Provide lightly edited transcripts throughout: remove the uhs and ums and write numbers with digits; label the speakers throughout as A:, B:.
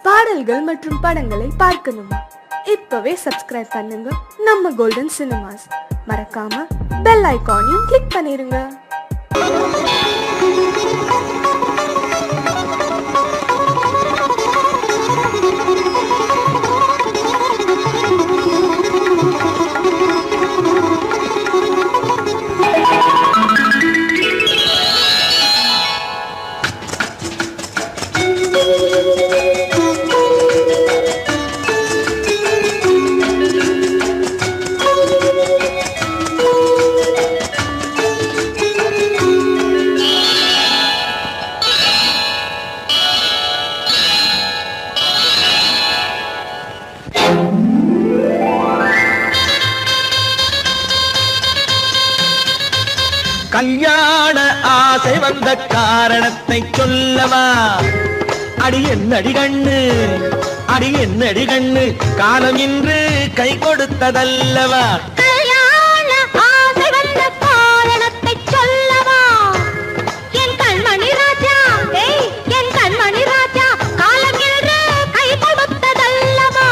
A: பாடல்கள் மற்றும் படங்களை பார்க்கணுமா? இப்பவே சப்ஸ்கிரைப் பண்ணுங்க நம்ம கோல்டன் சினிமாஸ். மறக்காம பெல் ஐகானையும் கிளிக் பண்ணிருங்க.
B: கல்யாண ஆசை வந்த காரணத்தை சொல்லவா? அடி என்னடி கண்ணு, அடி என்னடி கண்ணு, காலம் இன்று கை கொடுத்ததல்லவா?
C: கல்யாண ஆசை வந்த காரணத்தை சொல்லவா? என் கண்மணி ராஜா, என் கண்மணி ராஜா, காலம் இன்று கை கொடுத்ததல்லவா?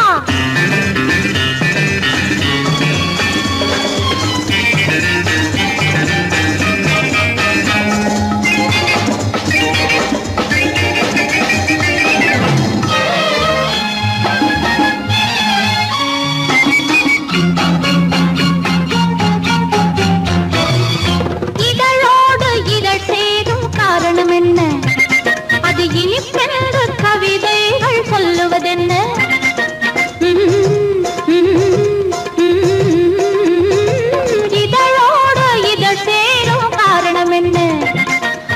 C: கவிதைகள் சொல்லுவதென்ன? இதழோடு இதழ் சேரும் காரணம் என்ன?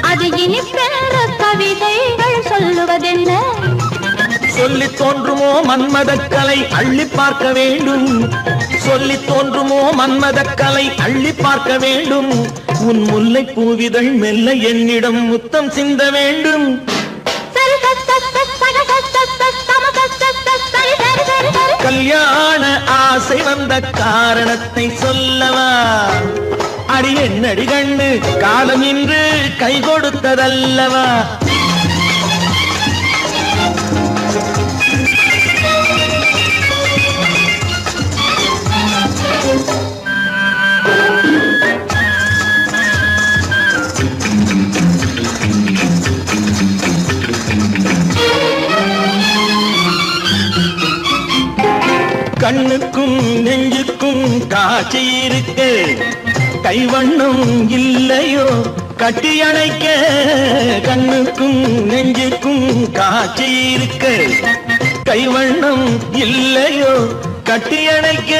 C: அது இனிப்பென்ற கவிதைகள் சொல்லுவதென்ன?
B: சொல்லி தோன்றுமோ மன்மதக்கலை அள்ளி பார்க்க வேண்டும், சொல்லி தோன்றுமோ மன்மதக்கலை அள்ளி பார்க்க வேண்டும். உன் முல்லை பூவிதழ் மெல்ல என்னிடம் முத்தம் சிந்த வேண்டும். கல்யாண ஆசை வந்த காரணத்தை சொல்லவா? அடி என்னடி கண்ணு, காலம் இன்று கை கொடுத்ததல்லவா? கண்ணுக்கும் நெஞ்சுக்கும் காட்சி இருக்கு, கைவண்ணம் இல்லையோ கட்டி அணைக்க? கண்ணுக்கும் நெஞ்சுக்கும் காட்சி இருக்கு, கைவண்ணம் இல்லையோ கட்டி அணைக்க?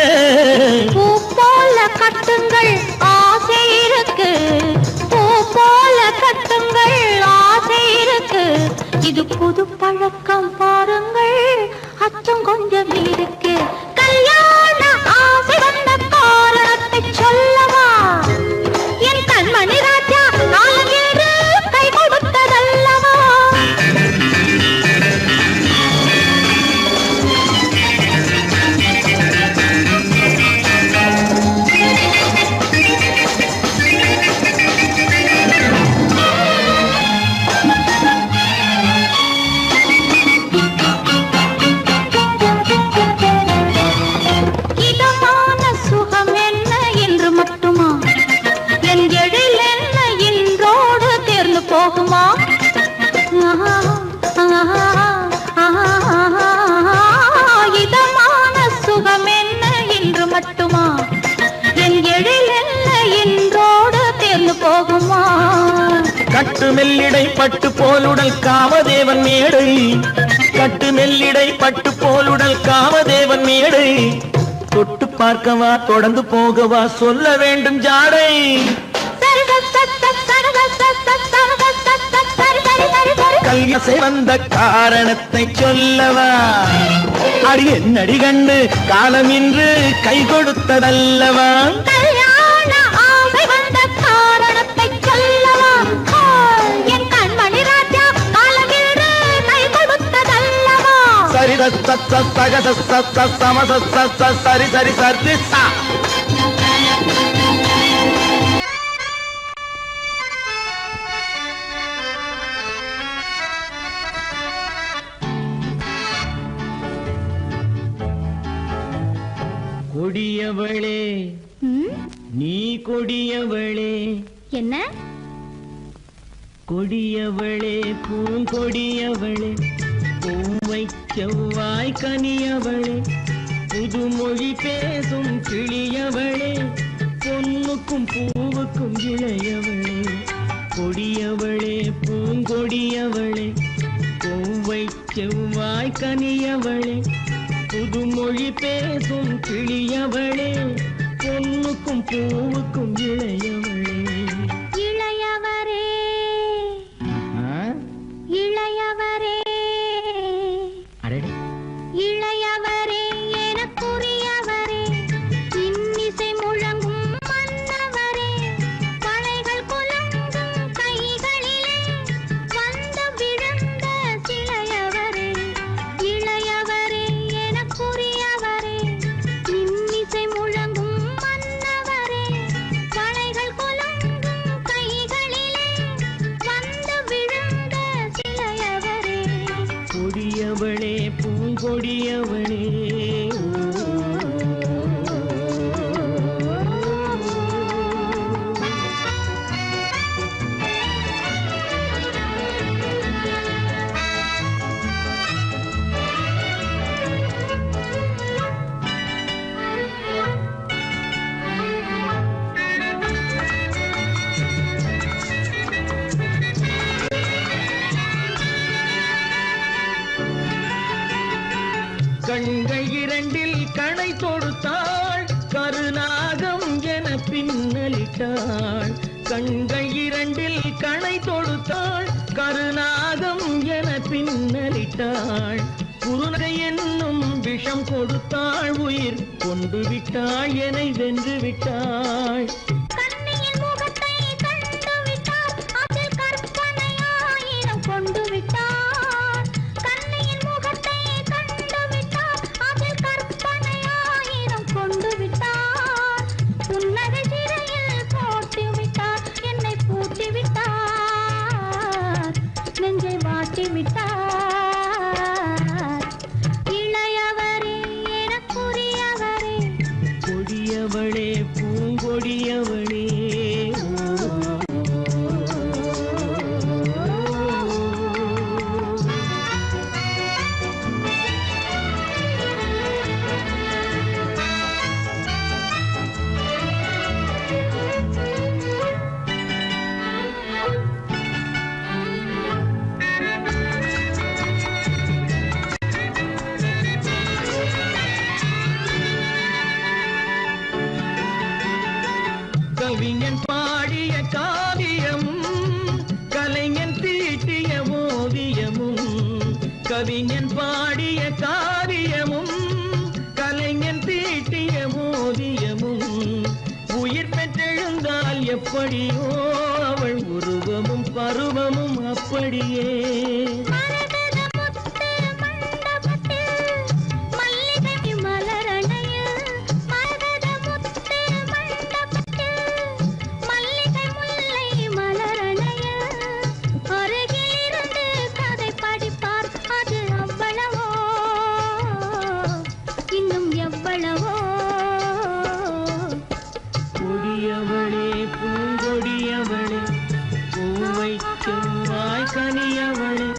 C: பூ போல கட்டுங்கள் ஆசை இருக்கு, பூ போல கட்டுங்கள் ஆசை இருக்கு. இது புது பழக்கம் பாருங்கள், அச்சம் கொஞ்சம் இருக்கு. கல்யாண ஆசை வந்த காரணத்தை சொல்லவா? என் கண்மணி ராஜா, காலம் என்று கை கொடுத்ததல்லவா? போகுமா? இதமான சுகம் என்ன என்று மட்டுமா? என் எழில் என்ன என்றோடு தேர்ந்து போகுமா?
B: கட்டு மெல்லிடை பட்டு போலுடல் காமதேவன் மேடை, கட்டு மெல்லிடை பட்டு போலுடல் காமதேவன் மேடை. தொட்டு பார்க்கவா தொடர்ந்து போகவா சொல்ல வேண்டும் ஜாடை. கல்யாண வந்த காரணத்தை சொல்லவா? அடி என்னடி கண்டு, காலம் இன்று கை கொடுத்ததல்லவா?
C: கல்யாண ஆசை வந்த காரணத்தை சொல்லவா? என் கண்மணி ராஜா, காலம் இன்று கை கொடுத்ததல்லவா?
B: சரி சரி சரி சரி சா. கொடியவளே நீ கொடியவளே.
C: என்ன?
B: கொடியவளே பூங்கொடியவளே, பூவை செவ்வாய் கனியவளே, புதுமொழி பேசும் கிளியவளே, பொன்னுக்கும் பூவுக்கும் இளையவளே. கொடியவளே பூங்கொடியவளே, பூவை செவ்வாய் கனியவளே, புதுமொழி பேசும் கிளியவளே, பொன்னுக்கும் பூவுக்கும் இளையவளே.
C: இளையவரே இளையவரே இளையவரே எனக்குரியவரே, இன்னிசை முழங்கும் மன்னவரே, வளைகள் குலுங்கும் கைகளிலே வந்து விழுந்த சிலையவரே. இளையவரே எனக்குரியவரே, இன்னிசை முழங்கும் மன்னவரே, வளைகள் குலுங்கும் கைகளிலே வந்து விழுந்த சிலையவரே.
B: கொடியவளே பூங்கொடியவளே. கண்கள் இரண்டில் கணை தொடுத்தாள், கருநாகம் என பின்னலிட்டாள். கண்கள் இரண்டில் கணை தொடுத்தாள், கருநாகம் என பின்னலிட்டாள். குருநகை என்னும் விஷம் கொடுத்தாள், உயிர் கொண்டு விட்டாள், என்னை வென்று விட்டாள்.
C: கண்ணியின் முகத்தை கண்டு விட்டார், அதில் கற்பனையாயிரம் கொண்டு விட்டார். கண்ணியின் முகத்தை கண்டு விட்டார், அதில் கற்பனையாயிரம் கொண்டு விட்டார். புன்னகை சிறையில் போட்டு விட்டார், என்னை பூட்டி விட்டார், நெஞ்சை வாட்டி விட்டார். இளையவரே எனக்குரியவரே,
B: கொடியவளே பூங்கொடியவளே. கவிஞன் பாடிய காவியமும், கலைஞன் தீட்டிய ஓவியமும். கவிஞன் பாடிய காவியமும், கலைஞன் தீட்டிய ஓவியமும். உயிர் பெற்றெழுந்தால் எப்படியோ அவள் உருவமும் பருவமும் அப்படியே.
C: மரகத முத்து மண்டபத்தில் மல்லிகை மலரணையில், மரகத முத்து மண்டபத்தில் மல்லிகை முல்லை மலரணையில், அருகில் இருந்து கதை படிப்பார், அது அவ்வளவோ இன்னும் எவ்வளவோ.
B: கொடியவளே பூங்கொடியவளே, பூவை செவ்வாய் கனியவளே,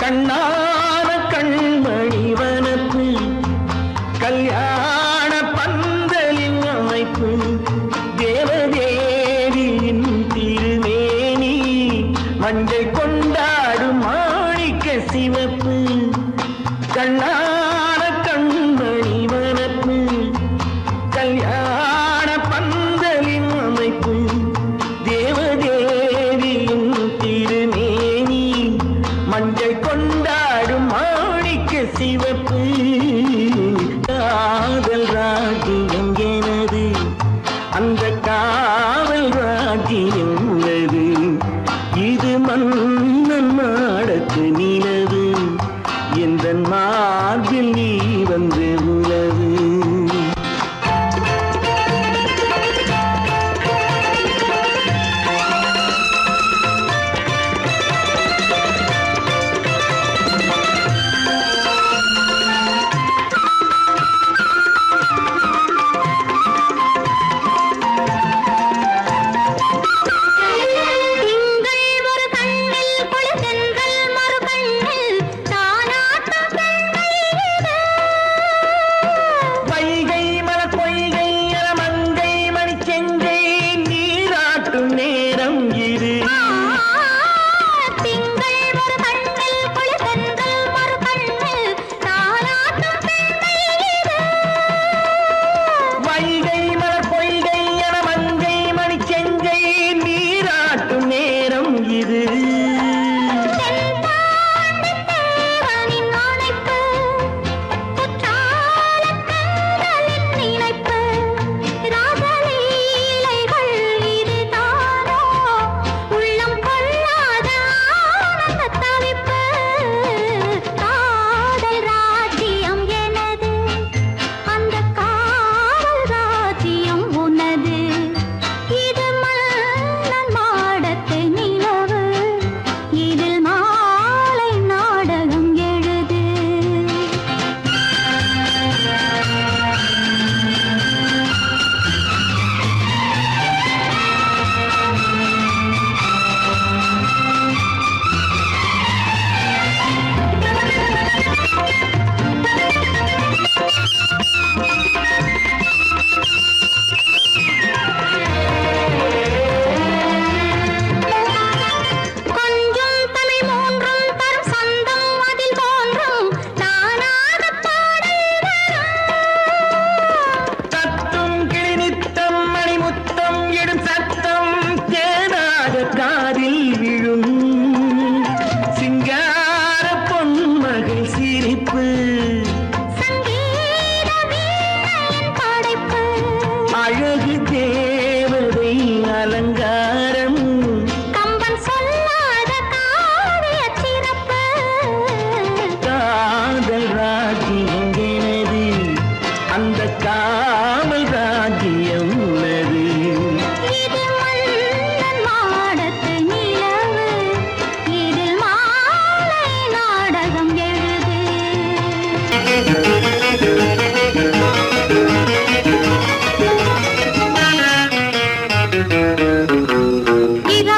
B: கண்ணான கண்மணி வனப்பு கல்யாண பந்தலின் அமைப்பு தேவதேவியின் திருமேனி மஞ்சள் கொண்டாடும் மாணிக்க சிவப்பு கண்ணான கண்மணி வனப்பு கல்யாண பந்தலின் அமைப்பு தேவதேவியின் திருமேனி மஞ்சள் கொண்டாடும் மாணிக்க சிவப்பு காதல் ராஜ்யம் எனது அந்த காவல் ராஜ்யம் உள்ளது இது மன்னன் மாடத்து நிலவு எந்த மார்பில் நீ வந்து உலவு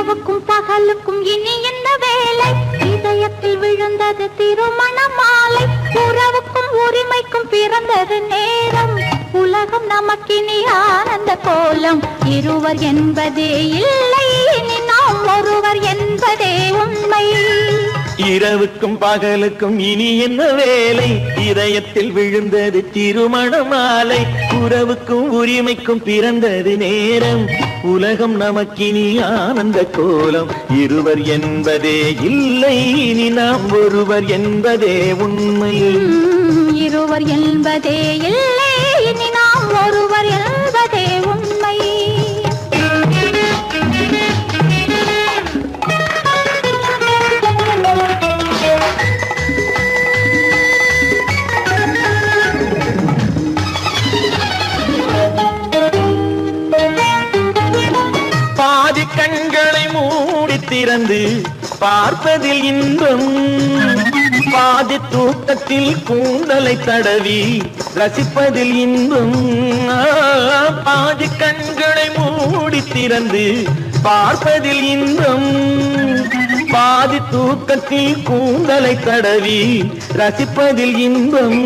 C: இரவுக்கும் பகலுக்கும் இனி என்ன வேலை இதயத்தில் விழுந்தது திருமண மாலை உறவுக்கும் உரிமைக்கும் பிறந்தது நேரம் உலகம் நமக்கினி ஆனந்த கோலம் இருவர் என்பதே இல்லை இனி நாம் ஒருவர் என்பதே உண்மை
B: இரவுக்கும் பகலுக்கும் இனி என்ன வேலை இதயத்தில் விழுந்தது திருமண மாலை உறவுக்கும் உரிமைக்கும் பிறந்தது நேரம் உலகம் நமக்கினி ஆனந்த கோலம் இருவர் என்பதே இல்லை இனி நாம் ஒருவர் என்பதே உண்மை
C: இருவர் என்பதே இல்லை இனி நாம் ஒருவர் என்பதே உண்மை
B: கண்களை மூடி திறந்து பார்ப்பதில் இன்பம் பாதி தூக்கத்தில் கூந்தலை தடவி ரசிப்பதில் இன்பம் பாதி கண்களை மூடி திறந்து பார்ப்பதில் இன்பம் பாதி தூக்கத்தில் கூந்தலை தடவி ரசிப்பதில் இன்பம்.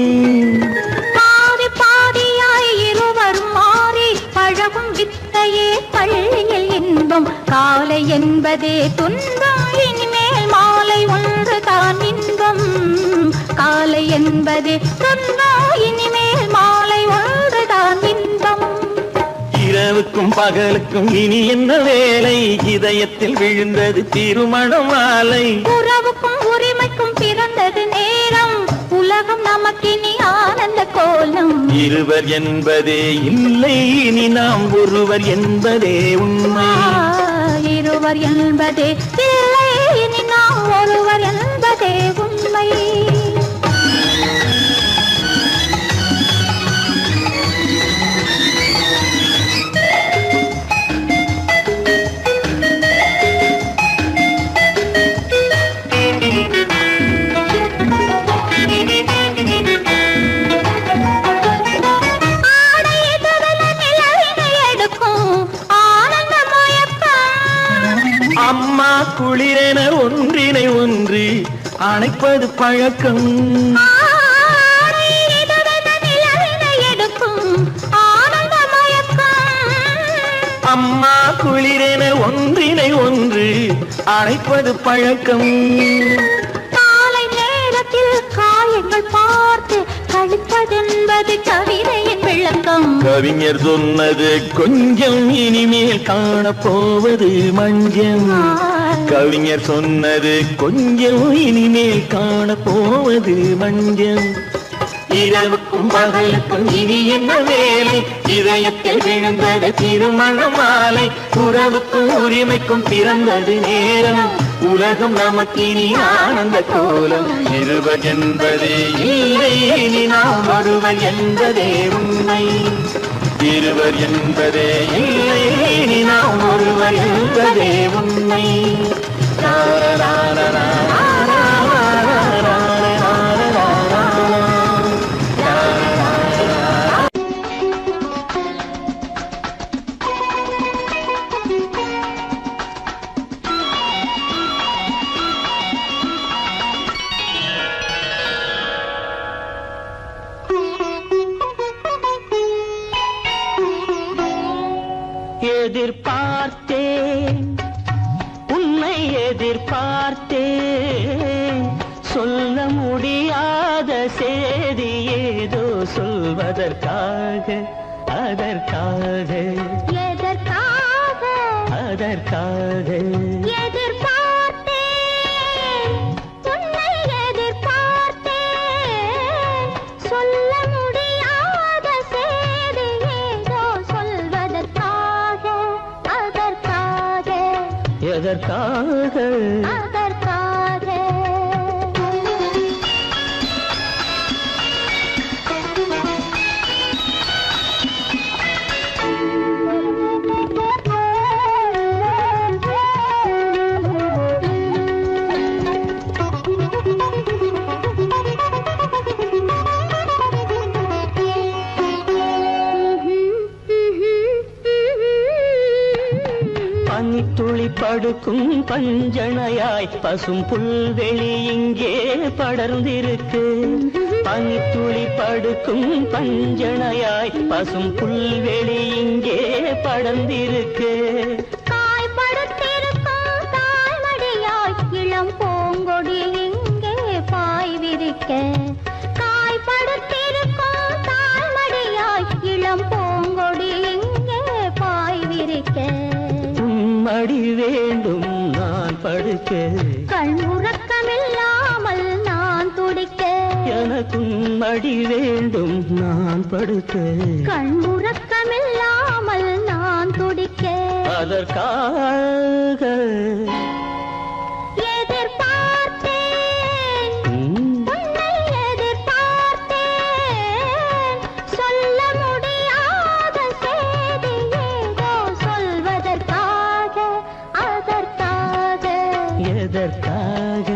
C: பாதி பாதியாய் இருவரும் மாறி பழகும் வித்தையே பள்ளியில் இன்பம். காலை என்பதே துன்பம், இனிமேல் மாலை ஒன்று தான் இன்பம். காலை என்பதே துன்பம், இனிமேல் மாலை ஒன்று தான் இன்பம்.
B: இரவுக்கும் பகலுக்கும் இனி என்ன வேலை, இதயத்தில் விழுந்தது திருமண மாலை.
C: உறவுக்கும் உரிமைக்கும் பிறந்தது நேரம், உலகம் நமக்கினி ஆனந்த கோலம்.
B: இருவர் என்பதே இல்லை, இனி நாம் ஒருவர் என்பதே உண்மை.
C: இருவர் என்பதே இல்லை, இனி நாம் ஒருவர் என்பதே உண்மை.
B: அம்மா குளிரென ஒன்றினை ஒன்று அணைப்பது பழக்கம். அம்மா குளிரென ஒன்றினை ஒன்று அணைப்பது பழக்கம்.
C: காலை நேரத்தில் காயங்கள் பார்த்து கழிப்பதென்பது கவிதையின் விளக்கம்.
B: கவிஞர் சொன்னது கொஞ்சம், இனிமேல் காணப்போவது மஞ்சம். கவிஞர் சொன்னது கொஞ்சம், இனிமேல் காணப்போவது மஞ்சம். இரவுக்கும் பகலுக்கும் இனி என்ன வேலை, இதயத்தில் விழுந்தது திருமண மாலை. உறவுக்கும் உரிமைக்கும் பிறந்தது நேரம், உலகம் நமக்கினி ஆனந்த கோலம். இருவர் என்பதே இல்லை, இனி நாம் ஒருவர் என்பதே உண்மை. இருவர் என்பதே இல்லை, இனி நாம் ஒருவர் என்பதே உண்மை. எதிர்பார்த்தேன், உன்னை எதிர்பார்த்தேன், சொல்ல முடியாத செய்தி ஏதோ சொல்வதற்காக, அதற்காக
C: எதற்காக
B: அதற்காக
C: எதிர்பார்த்தேன், உன்னை எதிர்பார்த்தேன், சொல்ல முடியாத செய்தி ஏதோ சொல்வதற்காக, அதற்காக
B: எதற்காக
C: அதற்காக.
B: பனித்துளி படுக்கும் பஞ்சணையாய் பசும் புல்வெளி இங்கே படர்ந்திருக்கு. பனித்துளி படுக்கும் பஞ்சணையாய் பசும் புல்வெளி இங்கே படர்ந்திருக்கு.
C: காய்படுத்திருக்கும் தாய்மடியாய் இளம் பூங்கொடி இங்கே பாய் விரிக்க. காய்படுத்திருக்கும் தாய்மடியாய் இளம் பூங்கொடி இங்கே பாய் விரிக்க.
B: மடி வேண்டும் நான் படுக்க,
C: கண் உறக்கமில்லாமல் நான் துடிக்க.
B: எனக்கும் மடி வேண்டும் நான் படுக்க,
C: கண் உறக்கமில்லாமல் நான் துடிக்க.
B: அதற்காக
C: எதிர்பார்த்தேன், உன்னை எதிர்பார்த்தேன், சொல்ல முடியாத செய்தி ஏதோ சொல்வதற்காக, அதற்காக
B: எதற்காக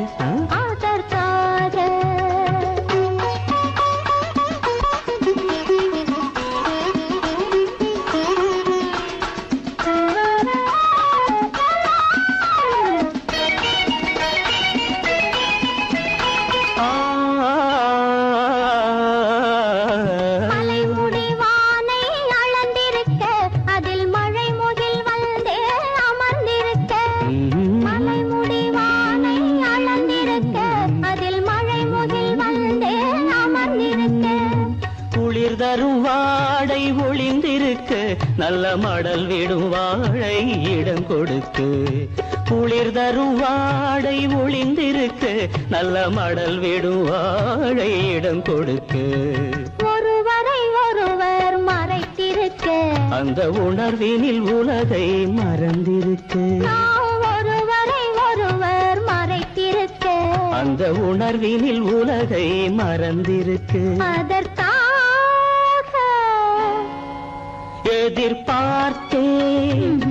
C: அதற்காக.
D: நல்ல மடல் விடும் வாழை இடம் கொடுத்து குளிர் தரும் வாடை ஒளிந்திருக்கு நல்ல மடல் விடும் வாழை இடம் கொடுத்து
C: ஒருவரை ஒருவர் மறைத்திருக்க
D: அந்த உணர்வினில் உலகை மறந்திருக்கு
C: ஒருவரை ஒருவர் மறைத்திருக்க
D: அந்த உணர்வினில் உலகை மறந்திருக்கு
C: அதற்காக
D: எதிர்பார்த்தேன்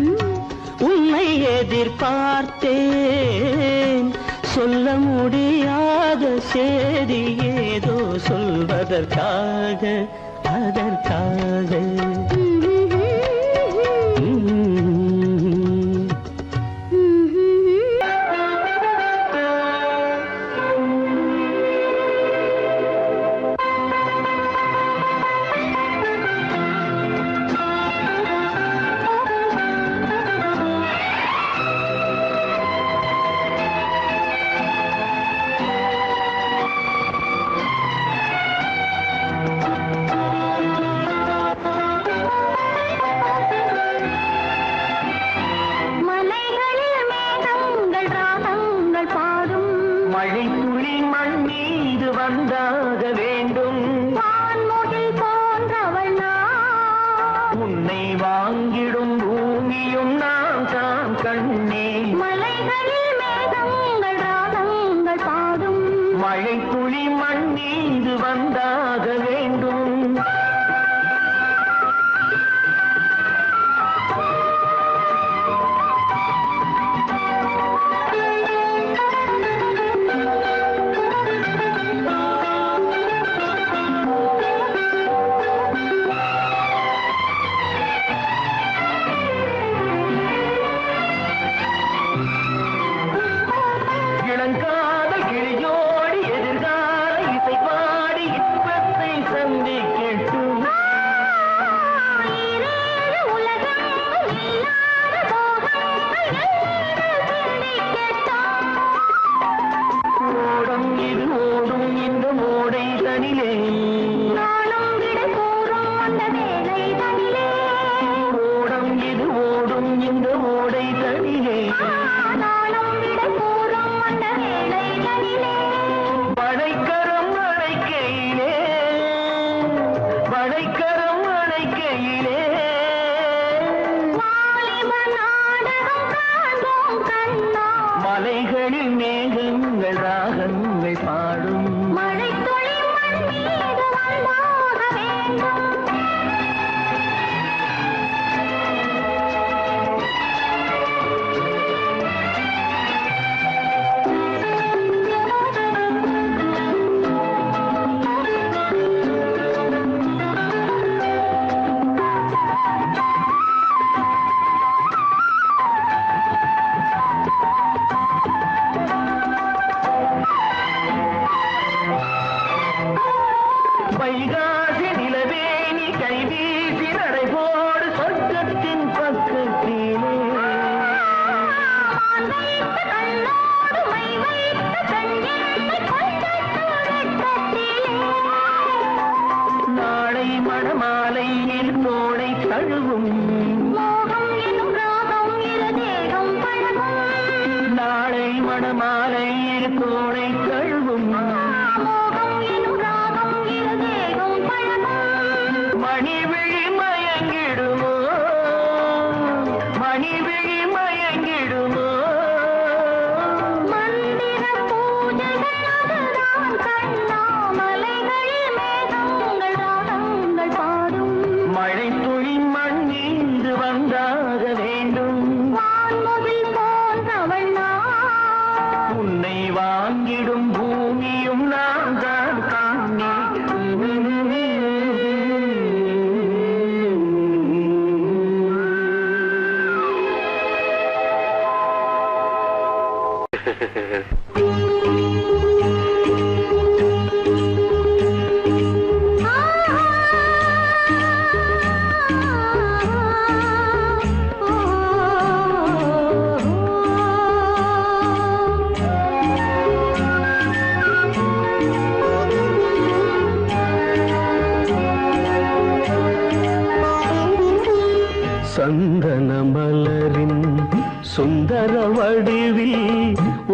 D: உன்னை எதிர்பார்த்தேன் சொல்ல முடியாத செய்தி ஏதோ சொல்வதற்காக அதற்காக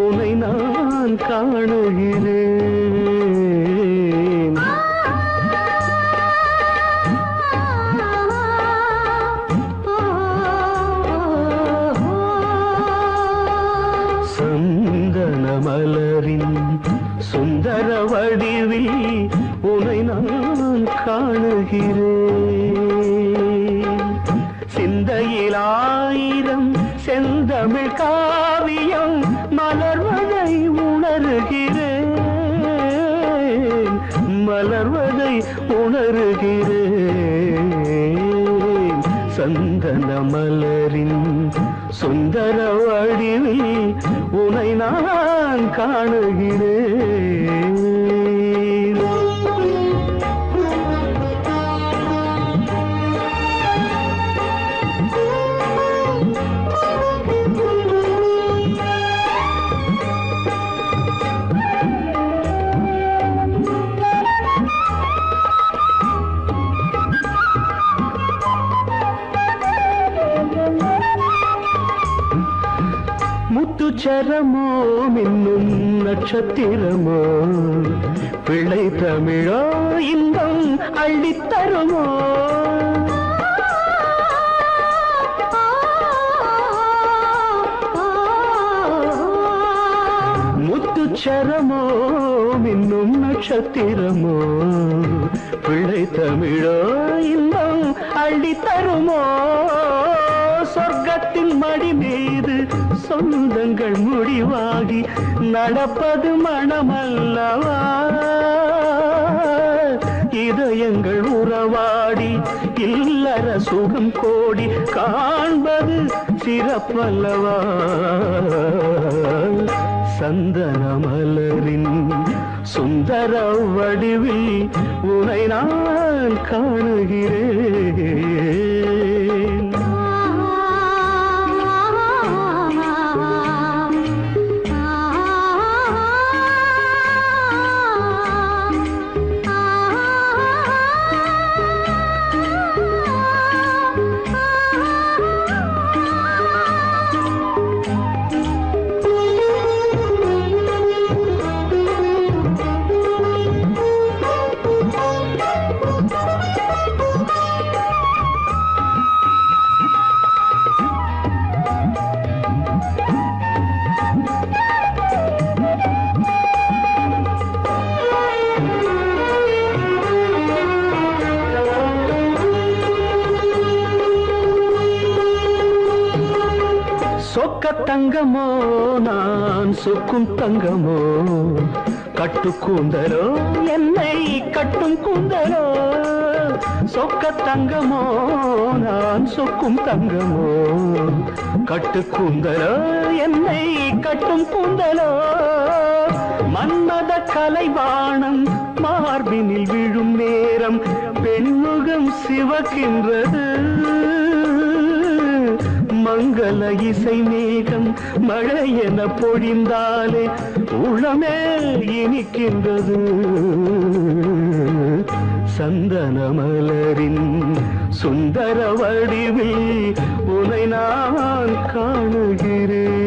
D: உனை நான் காணுகிறேன். சந்தன மலரின் சுந்தர வடிவில் உனை நான் காணுகிறேன். சிந்தையில் ஆயிரம் செந்தமிழ் காவியம் மலர்வதை உணர்கிறேன், மலர்வதை உணர்கிறேன். சந்தன மலரின் சுந்தர வடிவில் உனை நான் காணுகிறேன். முத்துச்சரமோ மின்னும் நட்சத்திரமோ பிள்ளை தமிழோ இன்பம் அள்ளித்தருமோ. முத்துச்சரமோ மின்னும் நட்சத்திரமோ பிள்ளை தமிழோ இன்பம் அள்ளித்தருமோ. சொர்க்கத்தின் மடி மீது சொந்தங்கள் முடிவாகி நடப்பது மனமல்லவா. இதயங்கள் உறவாடி இல்லற சுகம் கோடி காண்பது சிறப்பல்லவா. சந்தன மலரின் சுந்தர வடிவில் உனை நான் காணுகிறேன். சொக்க தங்கமோ நான் சொக்கும் தங்கமோ கட்டு கூந்தலோ என்னை கட்டும் கூந்தலோ. சொக்க தங்கமோ நான் சொக்கும் தங்கமோ கட்டு கூந்தலோ என்னை கட்டும் கூந்தலோ. மன்மத கலைவாணம் மார்பினில் விழும் நேரம் பெண்முகம் சிவக்கின்றது. மங்கள இசை மேகம் மழை என பொழிந்தாலே உளமே இனிக்கின்றது. சந்தன மலரின் சுந்தர வடிவில் உனை நான் காணுகிறேன்.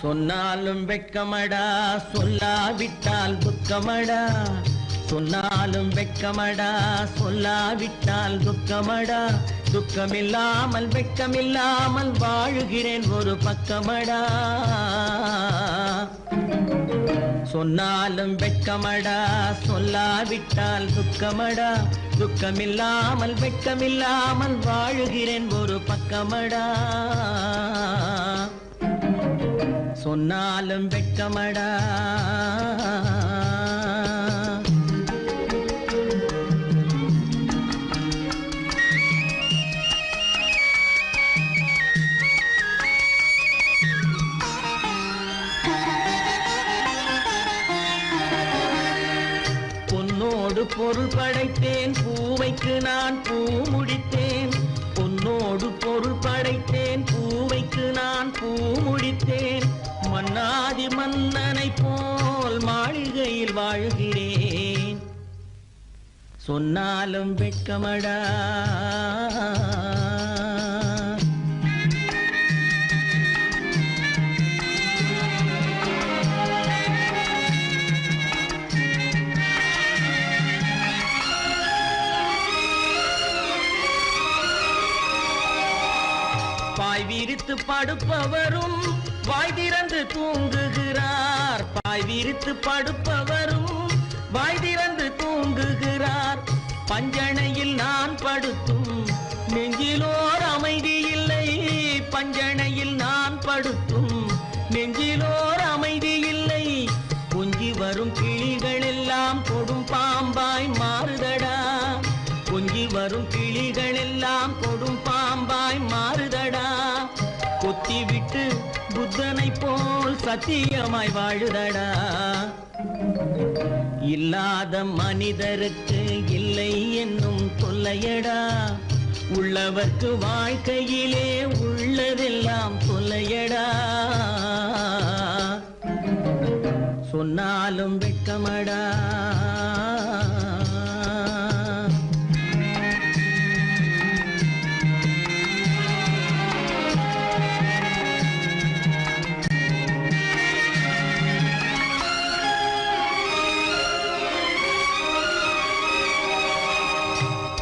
B: சொன்னாலும் வெட்கமடா சொல்லாவிட்டால் துக்கமடா. சொன்னாலும் வெட்கமடா சொல்லாவிட்டால் துக்கமடா. துக்கமில்லாமல் வெட்கமில்லாமல் வாழுகிறேன் ஒரு பக்கமடா. சொன்னாலும் வெட்கமடா சொல்லாவிட்டால் துக்கமடா. துக்கமில்லாமல் வெட்கமில்லாமல் வாழுகிறேன் ஒரு பக்கமடா. சொன்னாலும் வெட்கமடா. பொன்னோடு பொருள் படைத்தேன் பூவைக்கு நான் பூ முடித்தேன். பொன்னோடு பொருள் படைத்தேன் பூவைக்கு நான் பூ முடித்தேன். மன்னாதி மன்னனை போல் மாளிகையில் வாழ்கிறேன். சொன்னாலும் வெட்கமடா. பாய் விரித்து படுப்பவரும் வாய் திறந்து தூங்குகிறார். பாய் விரித்து படுப்பவரும் வாய் திறந்து தூங்குகிறார். பஞ்சணையில் நான் படுத்தும் நெஞ்சிலோர் அமைதி இல்லை. பஞ்சணையில் நான் படுத்தும் நெஞ்சிலோர் அமைதி இல்லை. கொஞ்சி வரும் கிளிகள் எல்லாம் கொடும் பாம்பாய் மாறுதடா. கொஞ்சி வரும் கிளிகள் எல்லாம் கொடும் பாம்பாய் மாறுதடா. கொத்தி விட்டு புத்தனை போல் சத்தியமாய் வாழுதடா. இல்லாத மனிதருக்கு இல்லை என்னும் தொல்லையடா. உள்ளவர்க்கு வாழ்க்கையிலே உள்ளதெல்லாம் தொல்லையடா. சொன்னாலும் வெட்கமடா.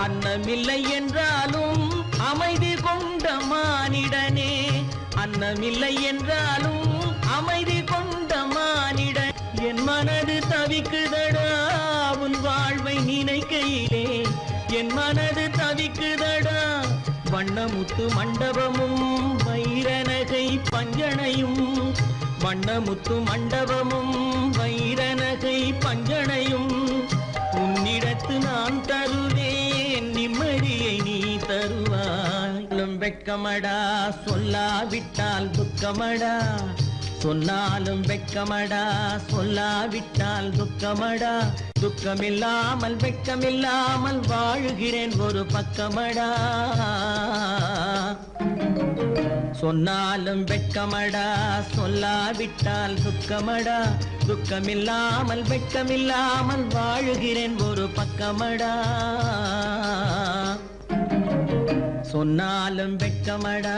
B: அன்னமில்லை என்றாலும் அமைதி கொண்ட மானிடனே. அன்னமில்லை என்றாலும் அமைதி கொண்ட மானிடன். என் மனது தவிக்குதடா உன் வாழ்வை நினைக்கையிலே. என் மனது தவிக்குதடா. வண்ணமுத்து மண்டபமும் வைரநகை பஞ்சனையும். வண்ணமுத்து மண்டபமும் வைரநகை பஞ்சனையும். உன்னிடத்து நான் தருவேன் நிம்மதியை நீ தருவாய். வெட்கமடா சொல்லாவிட்டால் துக்கமடா. சொன்னாலும் வெட்கமடா சொல்லாவிட்டால் துக்கமடா. துக்கமில்லாமல் வெட்கமில்லாமல் வாழுகிறேன் ஒரு பக்கமடா. சொன்னாலும் வெட்கமடா சொல்லாவிட்டால் துக்கமடா. துக்கமில்லாமல் வெட்கமில்லாமல் வாழுகிறேன் ஒரு பக்கமடா. சொன்னாலும் வெட்கமடா.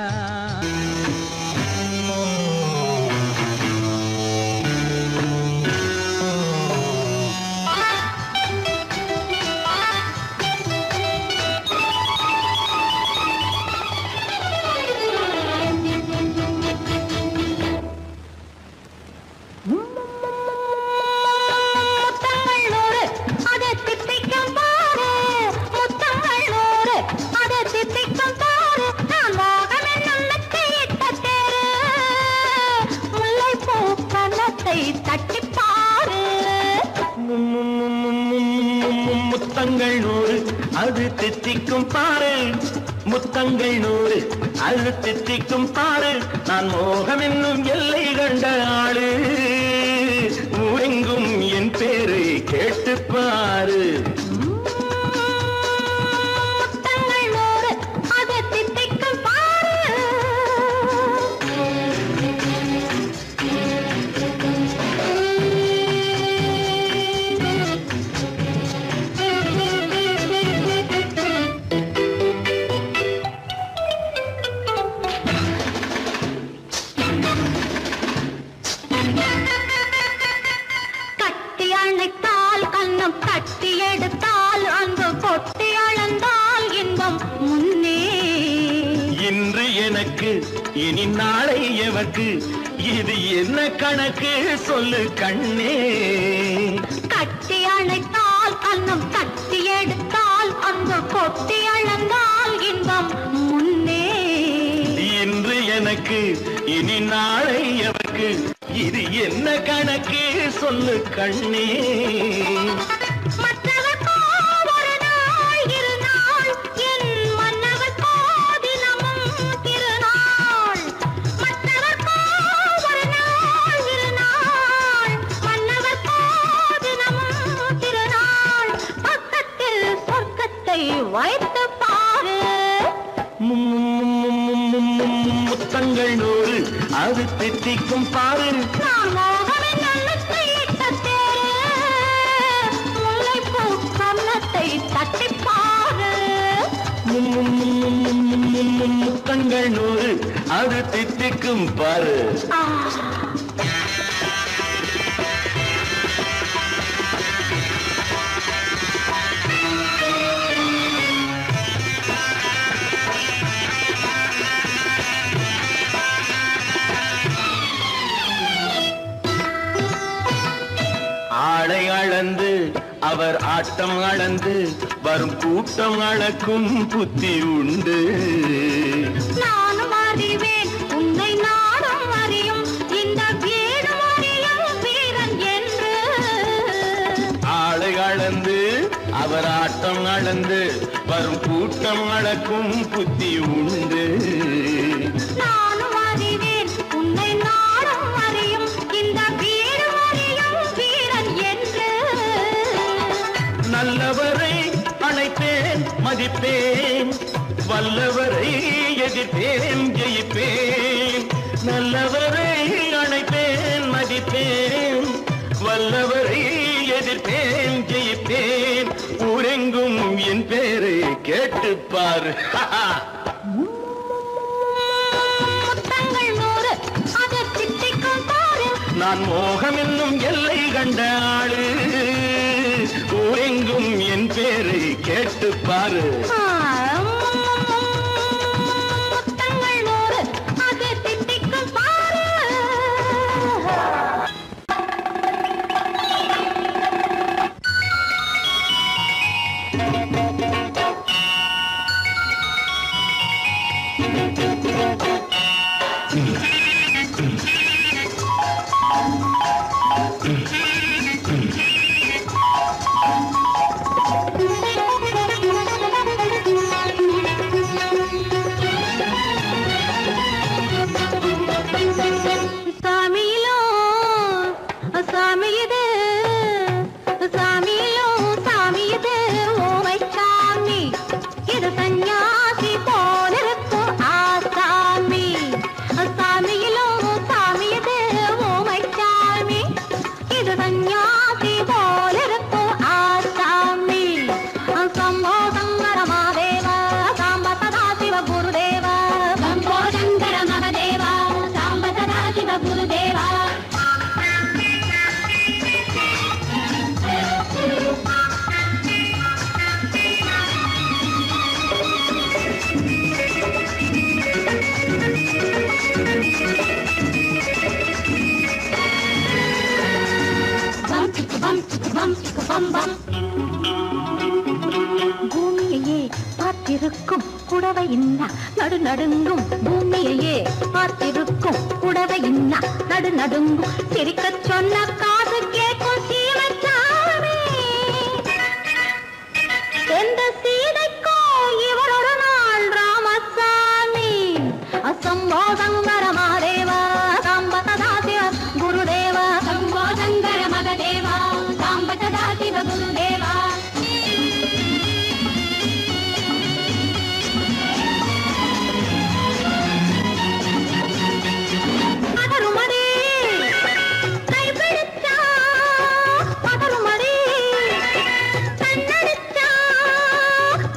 B: முத்தங்கள் 100 அது தித்திக்கும் பாரு. முத்தங்கள் 100 அது தித்திக்கும் பாரு. நான் மோகம் என்னும் எல்லை கண்ட ஆளு. ஊரெங்கும் என் பேரை கேட்டு பாரு. இன்று எனக்கு இனி நாளை எவர்க்கு இது என்ன கணக்கு சொல்லு கண்ணே.
C: கட்டி அணைத்தால் கண்ணம் கட்டி எடுத்தால் அங்கு கொட்டி அளந்தால் இன்பம் முன்னே.
B: இன்று எனக்கு இனி நாளை எவர்க்கு இது என்ன கணக்கு சொல்லு கண்ணே.
C: வைத்து பாரு.
B: முத்தங்கள் 100 அது தித்திக்கும் பாரு.
C: நான் மோகமே நல்லத்தை இட்ட தேரு. முல்லைப்பூ கன்னத்தை தட்டிப்பாரு.
B: முத்தங்கள் 100 அது தித்திக்கும் பாரு. ஆளை அளந்து அவர் ஆட்டம் அளந்து வரும் கூட்டம் அளக்கும் புத்தி உண்டு.
C: நானும் அறிவேன் உன்னை நாடும் அறியும் இந்த வீடும் அறியும் வீரன் என்று.
B: ஆளை அளந்து அவர் ஆட்டம் அளந்து வரும் கூட்டம் அளக்கும் புத்தி உண்டு.
C: நானும் அறிவேன் உன்னை நாடும் அறியும் இந்த வீடும் அறியும் வீரன் என்று.
B: நல்லவரை அழைப்பேன் மதிப்பேன், வல்லவரை எதிர்ப்பேன் ஜெயிப்பேன். நல்லவரை அழைப்பேன் மதிப்பேன், வல்லவரை எதிர்ப்பேன் ஜெயிப்பேன். ஊரெங்கும் என் பேரை கேட்டுப்பார்.
C: முத்தங்கள் 100 அது திட்டிக்கும் பாரு.
B: நான் மோகம் என்னும் எல்லை கண்ட ஆளு, ஊரெங்கும் என் பேரை கேட்டுப்பாரு.
C: முத்தங்கள் 100 அது திட்டிக்கும் பாரு. சாமியிலோ சாமி இது, சாமியிலோ சாமி இது ஓமை சாமி. இது சந்நியாசி போலிருக்கும் ஆசாமி. சாமியிலோ சாமி இது ஓமை சாமி. இது சந்நியாசி போலிருக்கும் ஆசாமி. சம்போ சங்கர மகாதேவ சாம்ப சதா சிவ குருதேவ. சம்போ சங்கர மகாதேவ சாம்ப சதா சிவ குருதேவ. பூமியையே பார்த்திருக்கும் புடவை இன்னா நடு நடுங்கும். பூமியையே பார்த்திருக்கும் புடவை இன்னா நடு நடுங்கும். சிரிக்க சொன்ன காது கேட்கும் சீமச்சாமி. எந்த சீதைக்கோ இவர் ஒரு நாள் ராமசாமி. அசம்போ சங்கர மகாதேவ சாம்ப சதா சிவ குருதேவ. சம்போ சங்கர மகதேவ சாம்ப சதா சிவ குருதேவ. பதறுமடி கைபிடிச்சா, பதறுமடி கண்ணடிச்சா,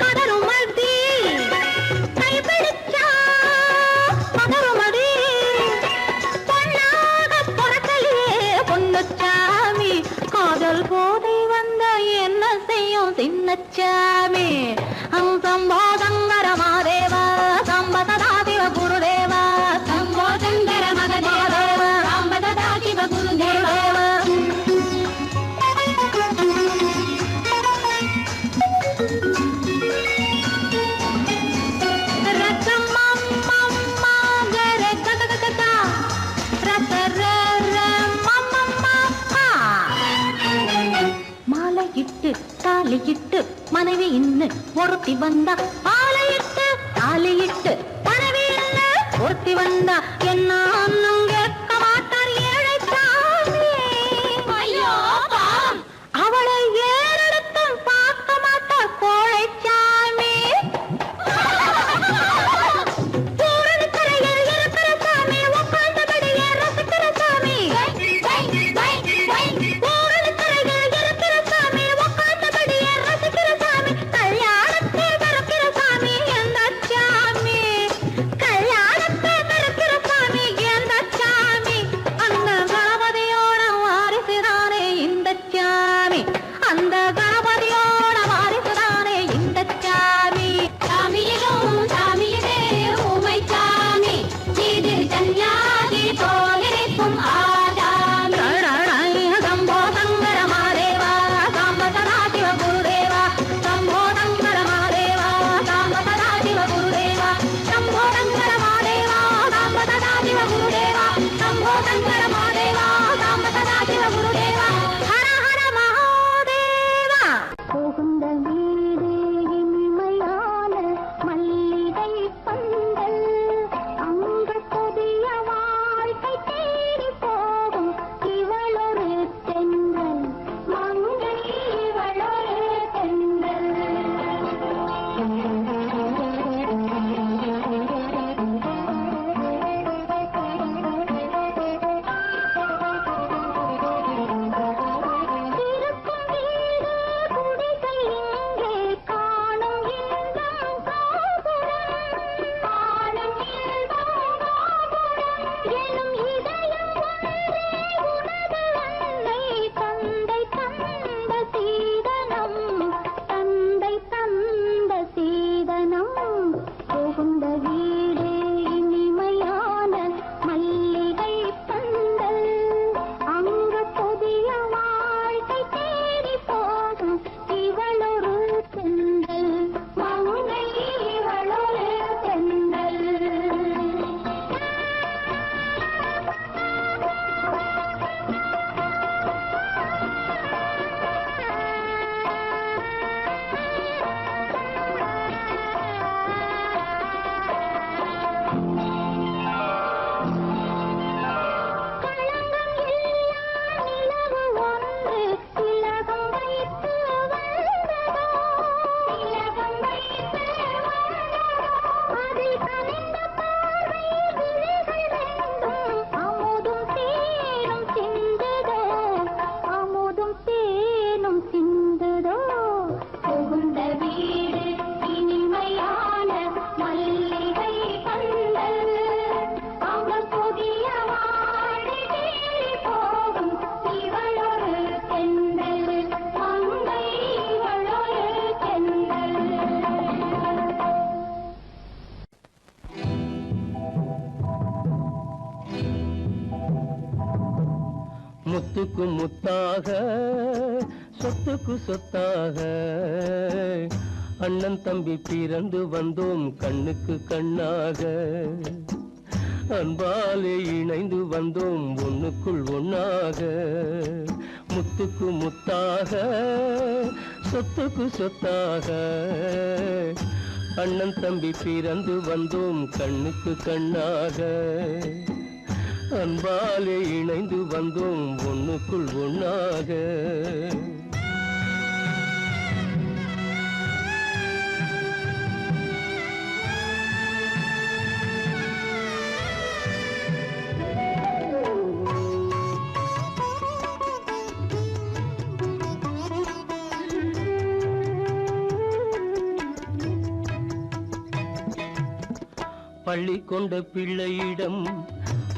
C: பதறுமடி கைபிடிச்சா, பதறுமடி பொன்னாக பொறக்கலையே பொன்னுச்சாமி. காதல் போதை வந்த என்ன செய்யும் சின்னச்சாமி. சம்போ சங்கர மகாதேவ சாம்ப சதா சிவ குருதேவ. சம்போ சங்கர மகதேவ சாம்ப சதா சிவ குருதேவ. மாலையிட்டு தாலியிட்டு மனைவி இன்னு ஒருத்தி வந்தா. ஆலையிட்டு தாலியிட்டு மனைவி இன்னு ஒருத்தி வந்தா. என்ன அண்ணன் கேட்க மாட்டார் ஏழை சாமி. ஐயோ அவளை ஏறெடுத்தும் பார்க்க மாட்டார் கோழை சாமி. பூரணிக்கரையில் இருக்கிற சாமி உட்கார்ந்தபடியே ரசிக்கிற சாமி. பூரணிக்கரையில் இருக்கிற சாமி உட்கார்ந்தபடியே ரசிக்கிற சாமி.
D: முத்துக்கு முத்தாக சொத்துக்கு சொத்தாக அண்ணன் தம்பி பிறந்து வந்தோம் கண்ணுக்கு கண்ணாக அன்பாலே இணைந்து வந்தோம் ஒண்ணுக்குள் ஒண்ணாக முத்துக்கு முத்தாக சொத்துக்கு சொத்தாக அண்ணன் தம்பி பிறந்து வந்தோம் கண்ணுக்கு கண்ணாக அன்பாலே இணைந்து வந்தோம் ஒண்ணுக்குள் ஒண்ணாக பள்ளி கொண்ட பிள்ளையிடம்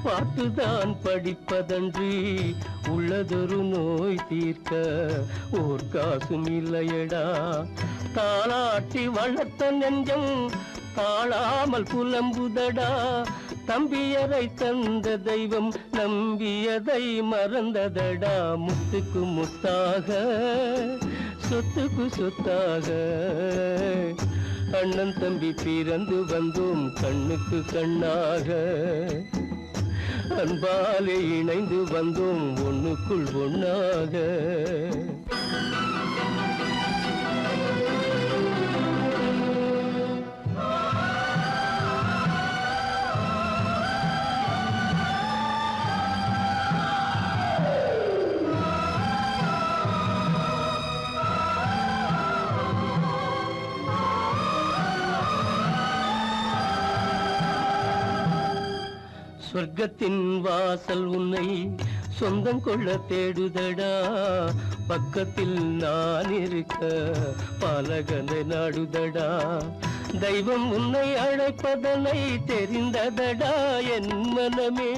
D: பாட்டுதான் படிப்பதன்றி உள்ளதொரு நோய் தீர்க்க ஓர் காசும் இல்லையடா தாளாட்டி வளர்த்த நெஞ்சம் தாழாமல் புலம்புதடா தம்பியரை தந்த தெய்வம் நம்பியதை மறந்ததடா முத்துக்கு முத்தாக சொத்துக்கு சொத்தாக அண்ணன் தம்பி பிறந்து வந்தோம் கண்ணுக்கு கண்ணாக அன்பாலே இணைந்து வந்தோம் ஒண்ணுக்குள் ஒண்ணாக சொர்க்கத்தின் வாசல் உன்னை சொந்தம் கொள்ள தேடுதடா பக்கத்தில் நான் இருக்க பாலகனை நாடுதடா தெய்வம் உன்னை அழைப்பதனை தெரிந்ததடா என் மனமே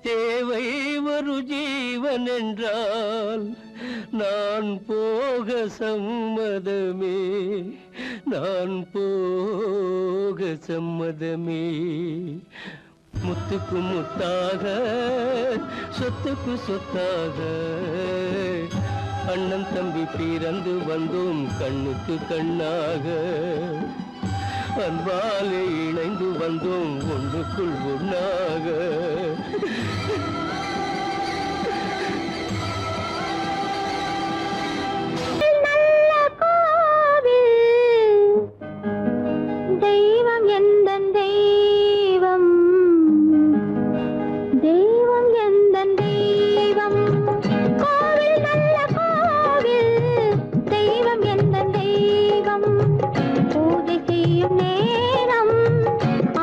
D: தேவை ஒரு ஜீவன் என்றால் நான் போக சம்மதமே நான் போக சம்மதமே முத்துக்கு முத்தாக சொத்துக்கு சொத்தாக அண்ணன் தம்பி பிறந்து வந்தோம் கண்ணுக்கு கண்ணாக அன்பாலே இணைந்து வந்தோம் ஒன்றுக்குள் ஒண்ணாக
C: தெய்வம் எந்தன் தெய்வம் தெய்வம் எந்தன் தெய்வம் கோவில் நல்ல கோவில் தெய்வம் எந்தன் தெய்வம் பூஜை செய்யும் நேரம்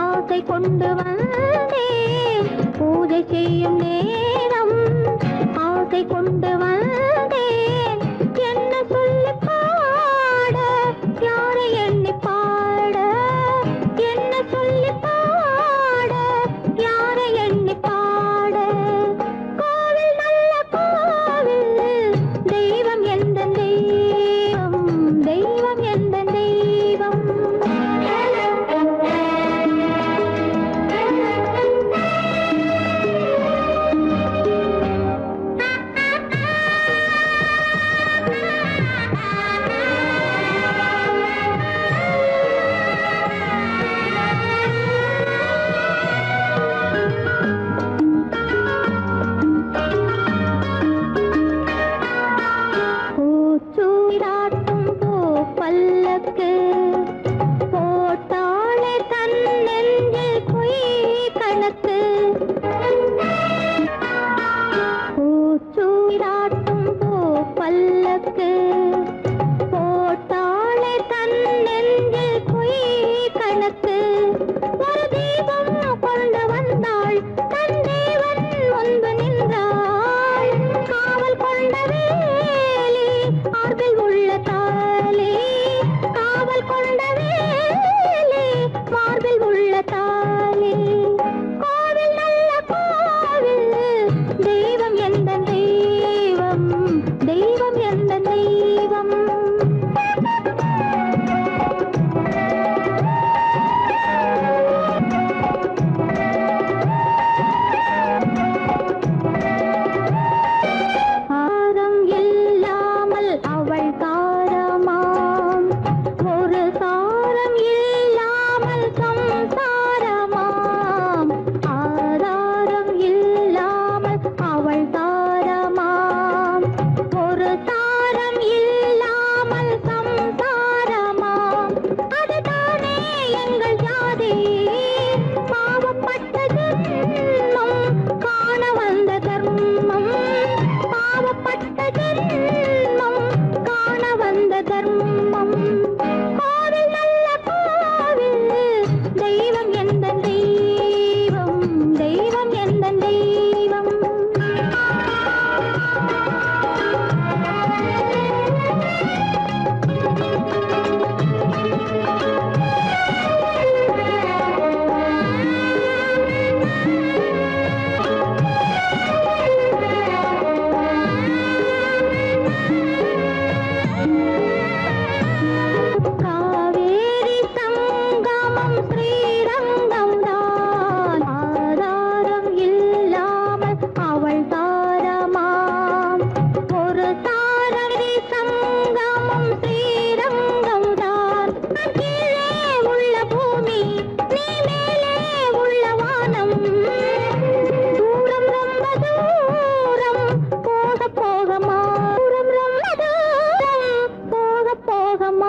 C: ஆசை கொண்டு வந்தேன் பூஜை செய்யும் நேரம் ஆசை கொண்டு வந்தேன் என்ன சொல்லி பாட யாரை எண்ணி பாட என்ன சொல்லி பாட யாரை எண்ணி பாட கோவில் நல்ல கோவில் தெய்வம் எந்த தெய்வம் தெய்வம் எந்த தெய்வம்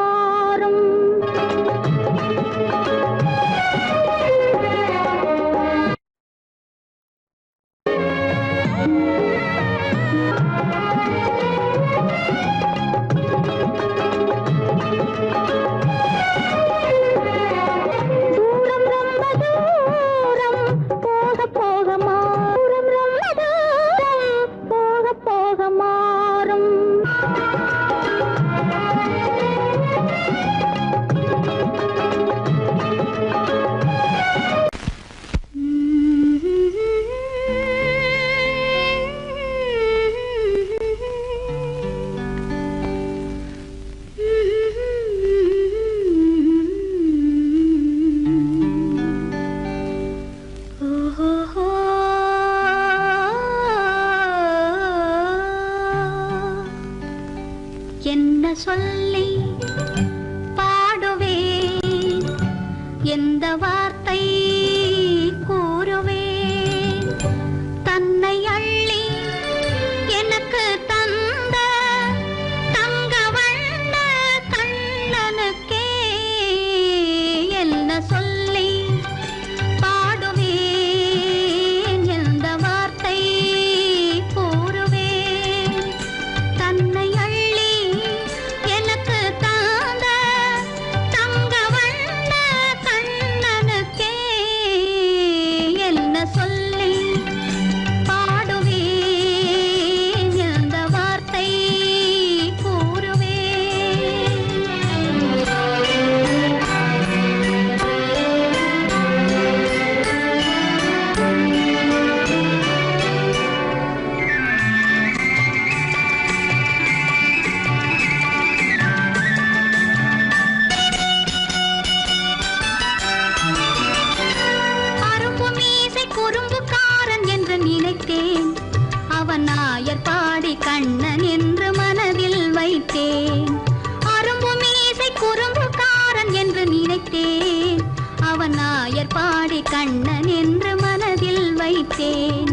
C: மாறும். தூரம் ரொம்ப தூரம் போக போக மாறும். ரொம்ப தூரம் போக போக மாறும். என்ன சொல்லி பாடுவேன், எந்த வார்த்தை கூறுவேன், தன்னை அள்ளி எனக்கு தந்த தங்க வண்ண கண்ணனுக்கே என்ன சொல்லி பாடுவேன், எந்த வார்த்தை கூறுவேன், தன்னை அள்ளி எனக்கு தந்த தங்க வண்ண கண்ணனுக்கே என்ன சொல்லி பாடுவேன், எந்த வார்த்தை அரும்பு மீசை குறும்புக்காரன் என்று நினைத்தேன், அவன் நாயர் பாடி கண்ணன் என்று மனதில் வைத்தேன். அரும்பு மீசை குறும்புக்காரன் என்று நினைத்தேன், அவன் நாயர் பாடி கண்ணன் என்று மனதில் வைத்தேன்.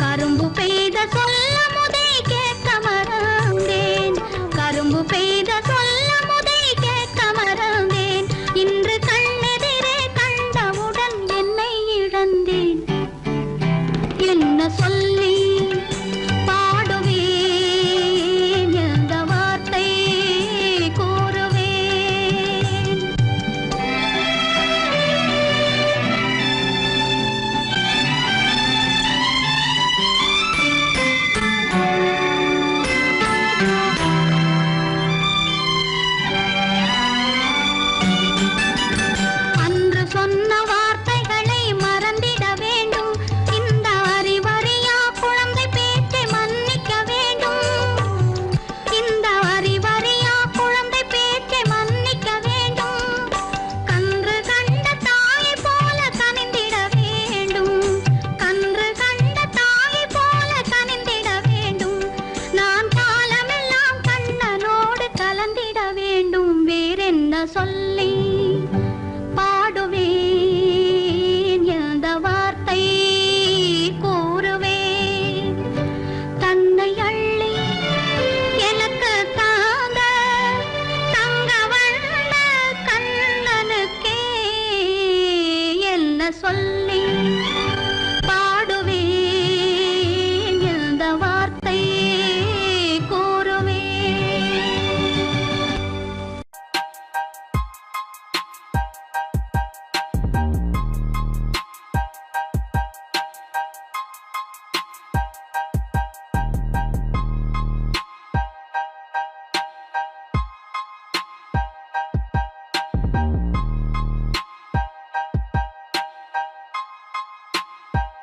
C: கரும்பு பெய்த சொல்ல முதை கேட்க மறந்தேன், கரும்பு பெய்த சொல்ல முதை கேட்க மறந்தேன். இன்று கண்ணெதிரே கண்டவுடன் என்னை இழந்தேன். என்ன சொல்லி பாடுவேன், எந்த வார்த்தை கூறுவேன். அன்று சொன்ன வார்த்தைகளை மறந்திட வேண்டும், இந்த அறிவறியா குழந்தை பேச்சை மன்னிக்க வேண்டும், இந்த அறிவறியா குழந்தை பேச்சை மன்னிக்க வேண்டும். கன்று கண்ட தாயை போல கனிந்திட வேண்டும், கன்று கண்ட தாயை போல கனிந்திட வேண்டும். நான் காலமெல்லாம் கண்ணனோடு கலந்திட வேண்டும். வேறென்ன சொல்ல